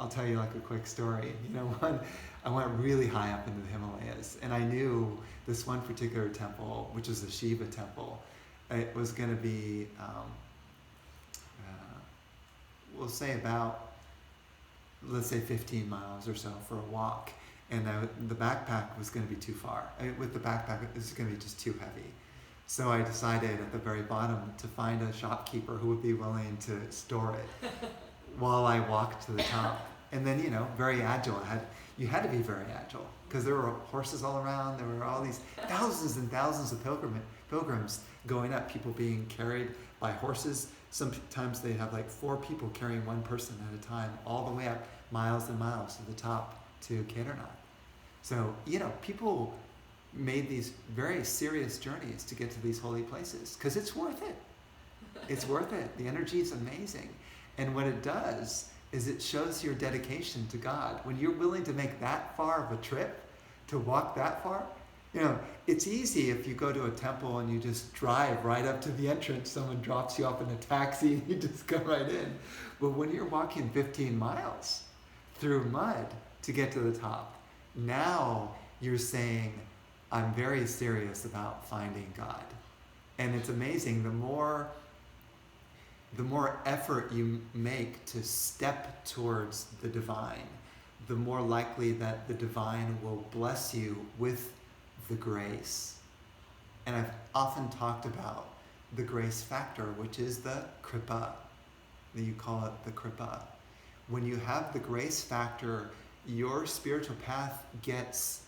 I'll tell you like a quick story. I went really high up into the Himalayas, and I knew this one particular temple, which is a Shiva temple. It was going to be, we'll say about, let's say 15 miles or so for a walk. And the backpack was going to be too far. With the backpack, it was going to be just too heavy. So I decided at the very bottom to find a shopkeeper who would be willing to store it while I walked to the top. And then, very agile. You had to be very agile because there were horses all around. There were all these thousands and thousands of pilgrims going up, people being carried by horses. Sometimes they have like 4 people carrying one person at a time, all the way up miles and miles to the top to Kedarnath. So, people made these very serious journeys to get to these holy places because it's worth it. It's worth it. The energy is amazing. And what it does is it shows your dedication to God. When you're willing to make that far of a trip, to walk that far, it's easy if you go to a temple and you just drive right up to the entrance, someone drops you off in a taxi and you just go right in. But when you're walking 15 miles through mud to get to the top, now you're saying, I'm very serious about finding God. And it's amazing, the more effort you make to step towards the divine, the more likely that the divine will bless you with the grace. And I've often talked about the grace factor, which is the kripa. You call it the kripa. When you have the grace factor, your spiritual path gets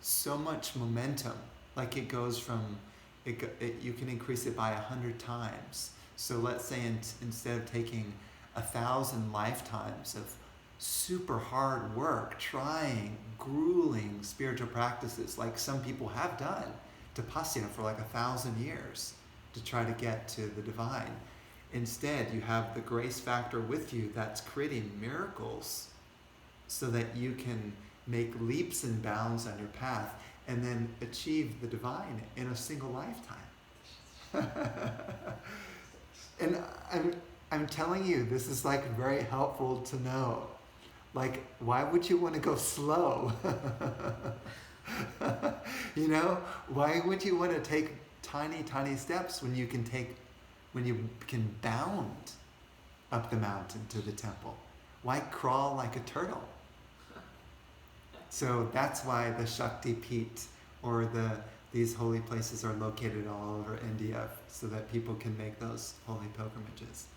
so much momentum. Like it goes from, you can increase it by 100 times. So let's say instead of taking 1,000 lifetimes of super hard work, trying, grueling spiritual practices like some people have done, tapasya for like 1,000 years to try to get to the divine. Instead, you have the grace factor with you that's creating miracles so that you can make leaps and bounds on your path and then achieve the divine in a single lifetime. And I'm telling you, this is like very helpful to know. Like, why would you want to go slow? Why would you want to take tiny, tiny steps when you can bound up the mountain to the temple? Why crawl like a turtle? So that's why the Shakti Peeth or these holy places are located all over India so that people can make those holy pilgrimages.